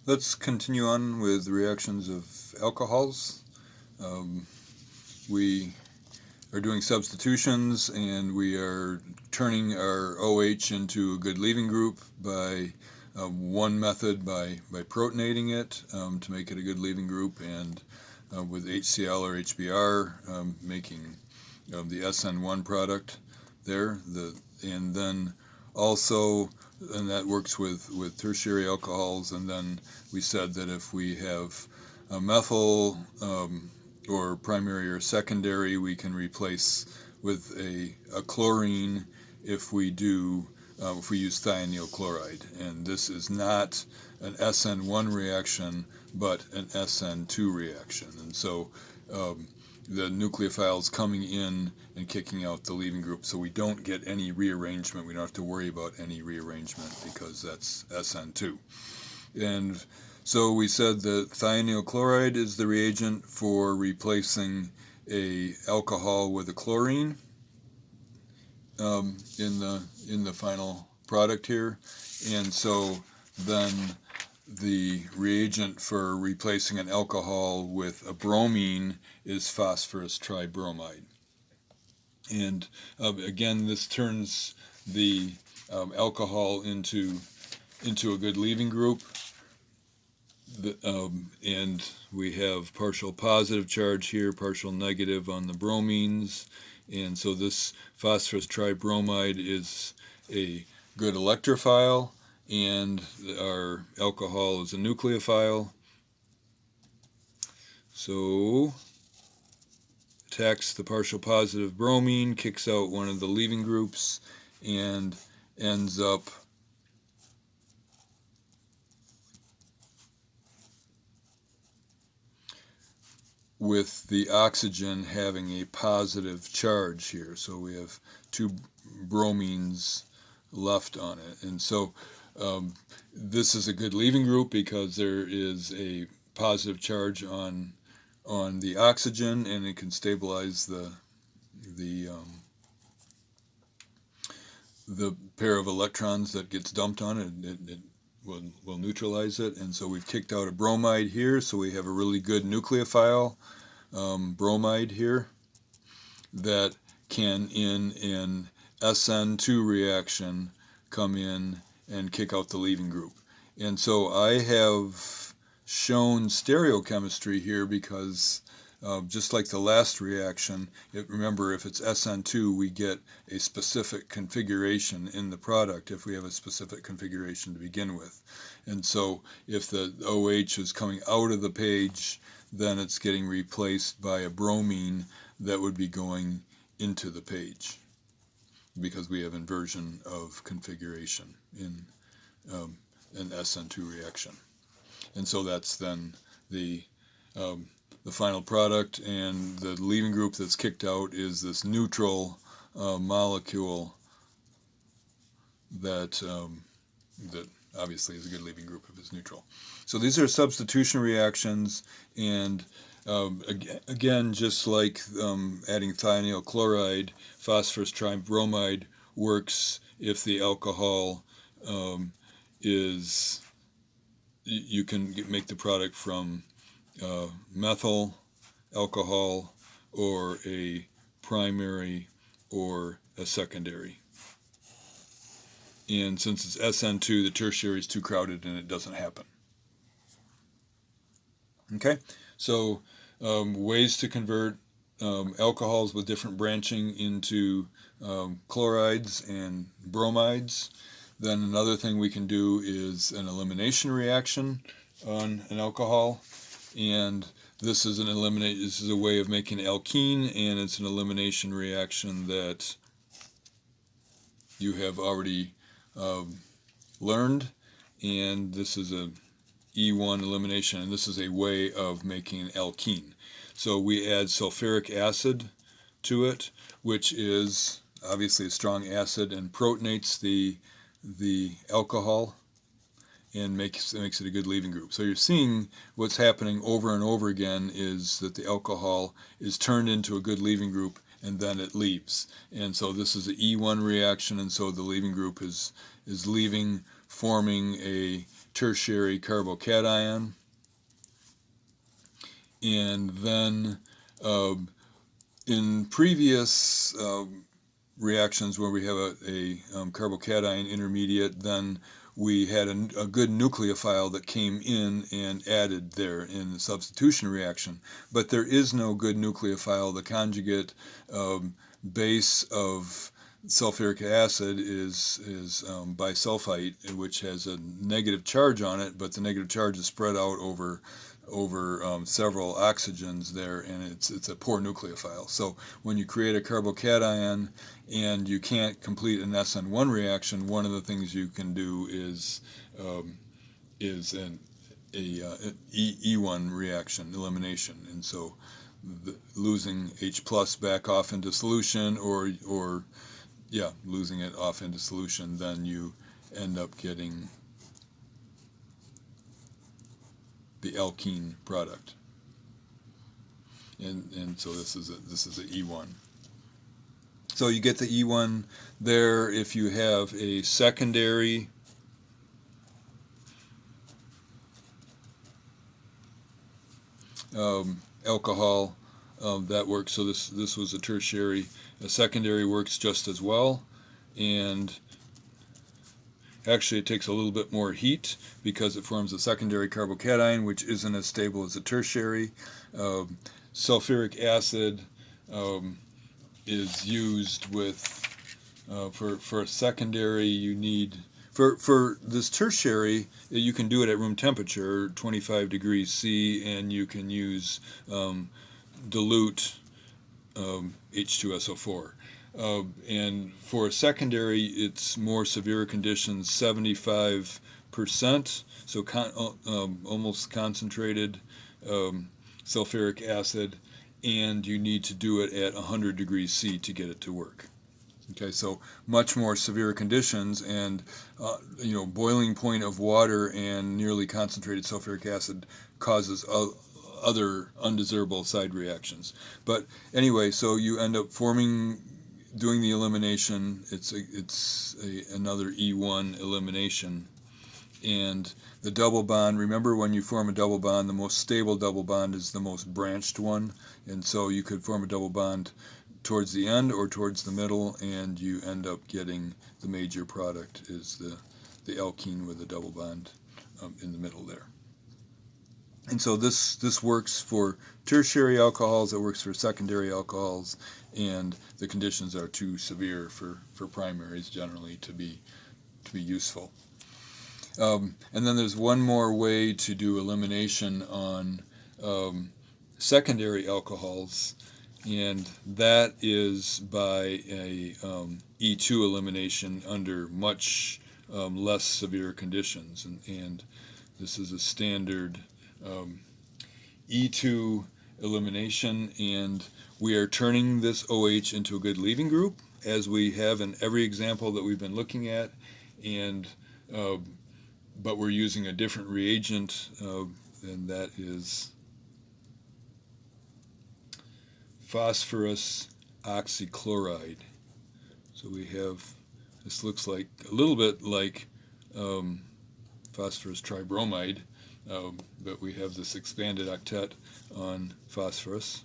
Let's continue on with reactions of alcohols. We are doing substitutions, and we are turning our OH into a good leaving group by one method by protonating it to make it a good leaving group, and with HCl or HBr making the SN1 product there. And then also, and that works with tertiary alcohols. And then we said that if we have a methyl or primary or secondary, we can replace with a chlorine if we use thionyl chloride. And this is not an SN1 reaction, but an SN2 reaction. And so the nucleophiles coming in and kicking out the leaving group, so we don't get any rearrangement. We don't have to worry about any rearrangement because that's SN2. And so we said that thionyl chloride is the reagent for replacing a alcohol with a chlorine in the final product here. And so then the reagent for replacing an alcohol with a bromine is phosphorus tribromide. And again, this turns the alcohol into a good leaving group. And we have partial positive charge here, partial negative on the bromines. And so this phosphorus tribromide is a good electrophile, and our alcohol is a nucleophile. So attacks the partial positive bromine, kicks out one of the leaving groups, and ends up with the oxygen having a positive charge here. So we have two bromines left on it. And so this is a good leaving group because there is a positive charge on the oxygen, and it can stabilize the pair of electrons that gets dumped on it. It will neutralize it. And so we've kicked out a bromide here, so we have a really good nucleophile bromide here that can, in an SN2 reaction, come in and kick out the leaving group. And so I have shown stereochemistry here because just like the last reaction, remember, if it's SN2, we get a specific configuration in the product if we have a specific configuration to begin with. And so if the OH is coming out of the page, then it's getting replaced by a bromine that would be going into the page because we have inversion of configuration in an SN2 reaction. And so that's then the final product, and the leaving group that's kicked out is this neutral molecule that obviously is a good leaving group if it's neutral. So these are substitution reactions, and again, just like adding thionyl chloride, phosphorus tribromide works if the alcohol is, you can make the product from methyl alcohol or a primary or a secondary. And since it's SN2, the tertiary is too crowded and it doesn't happen. Okay, so ways to convert alcohols with different branching into chlorides and bromides. Then another thing we can do is an elimination reaction on an alcohol, and this is a way of making alkene, and it's an elimination reaction that you have already learned, and this is a E1 elimination, and this is a way of making alkene. So we add sulfuric acid to it, which is obviously a strong acid, and protonates the alcohol and makes it a good leaving group. So you're seeing what's happening over and over again is that the alcohol is turned into a good leaving group and then it leaves. And so this is an E1 reaction, and so the leaving group is leaving forming a tertiary carbocation. And then in previous reactions where we have a carbocation intermediate, then we had a good nucleophile that came in and added there in the substitution reaction. But there is no good nucleophile. The conjugate base of sulfuric acid is bisulfite, which has a negative charge on it, but the negative charge is spread out over several oxygens there, and it's a poor nucleophile. So when you create a carbocation and you can't complete an SN1 reaction, one of the things you can do is an E1 reaction, elimination, and so losing H plus back off into solution, or losing it off into solution, then you end up getting the alkene product, and so this is a E1. So you get the E1 there if you have a secondary alcohol that works. So this was a tertiary. A secondary works just as well, and actually it takes a little bit more heat because it forms a secondary carbocation, which isn't as stable as a tertiary. Sulfuric acid is used with for a secondary. You need for this tertiary, you can do it at room temperature, 25 degrees C, and you can use dilute H2SO4. And for a secondary, it's more severe conditions, 75%, so almost concentrated sulfuric acid, and you need to do it at 100 degrees C to get it to work. Okay, so much more severe conditions, and boiling point of water and nearly concentrated sulfuric acid causes other undesirable side reactions. But anyway, so you end up doing the elimination. It's another E1 elimination, and the double bond. Remember, when you form a double bond, the most stable double bond is the most branched one, and so you could form a double bond towards the end or towards the middle, and you end up getting the major product is the alkene with a double bond in the middle there. And so this works for tertiary alcohols, it works for secondary alcohols, and the conditions are too severe for primaries generally to be useful. And then there's one more way to do elimination on secondary alcohols, and that is by a E2 elimination under much less severe conditions. And this is a standard E2 elimination, and we are turning this OH into a good leaving group, as we have in every example that we've been looking at, and but we're using a different reagent, and that is phosphorus oxychloride. So we have, this looks like a little bit like phosphorus tribromide, but we have this expanded octet on phosphorus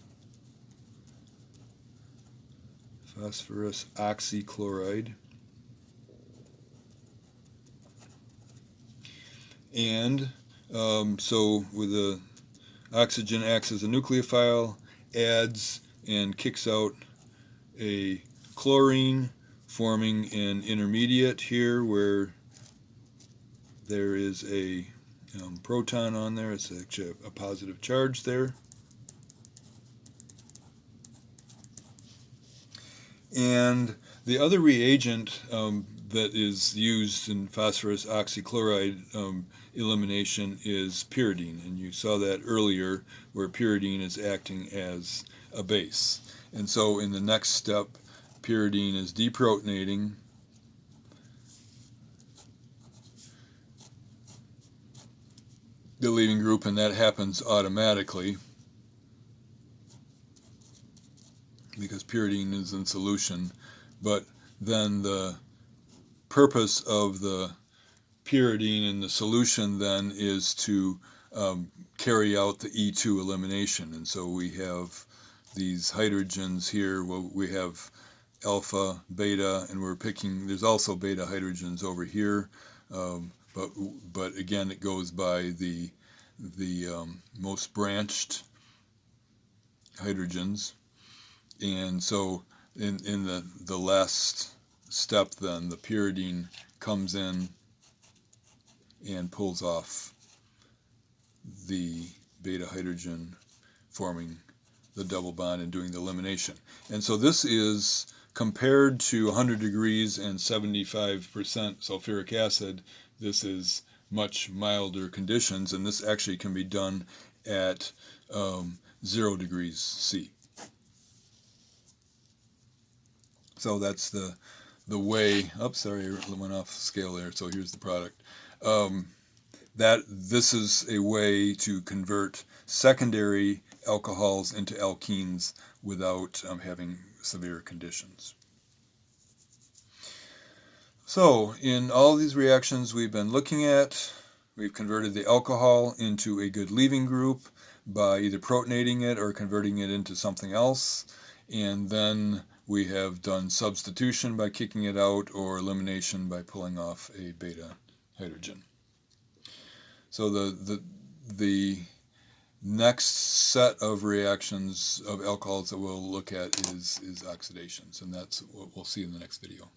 oxychloride. And so with the oxygen acts as a nucleophile, adds and kicks out a chlorine, forming an intermediate here where there is a proton on there. It's actually a positive charge there. And the other reagent that is used in phosphorus oxychloride elimination is pyridine, and you saw that earlier where pyridine is acting as a base. And so in the next step, pyridine is deprotonating the leaving group, and that happens automatically because pyridine is in solution. But then the purpose of the pyridine in the solution then is to carry out the E2 elimination. And so we have these hydrogens here. Well, we have alpha, beta, and we're picking, there's also beta hydrogens over here. But again, it goes by the most branched hydrogens. And so in the last step then, the pyridine comes in and pulls off the beta hydrogen, forming the double bond and doing the elimination. And so this is compared to 100 degrees and 75% sulfuric acid. This is much milder conditions, and this actually can be done at 0 degrees C. So that's the way. Oops, sorry, I went off scale there. So here's the product. This is a way to convert secondary alcohols into alkenes without having severe conditions. So in all these reactions we've been looking at, we've converted the alcohol into a good leaving group by either protonating it or converting it into something else, and then we have done substitution by kicking it out or elimination by pulling off a beta hydrogen. So the next set of reactions of alcohols that we'll look at is oxidations, and that's what we'll see in the next video.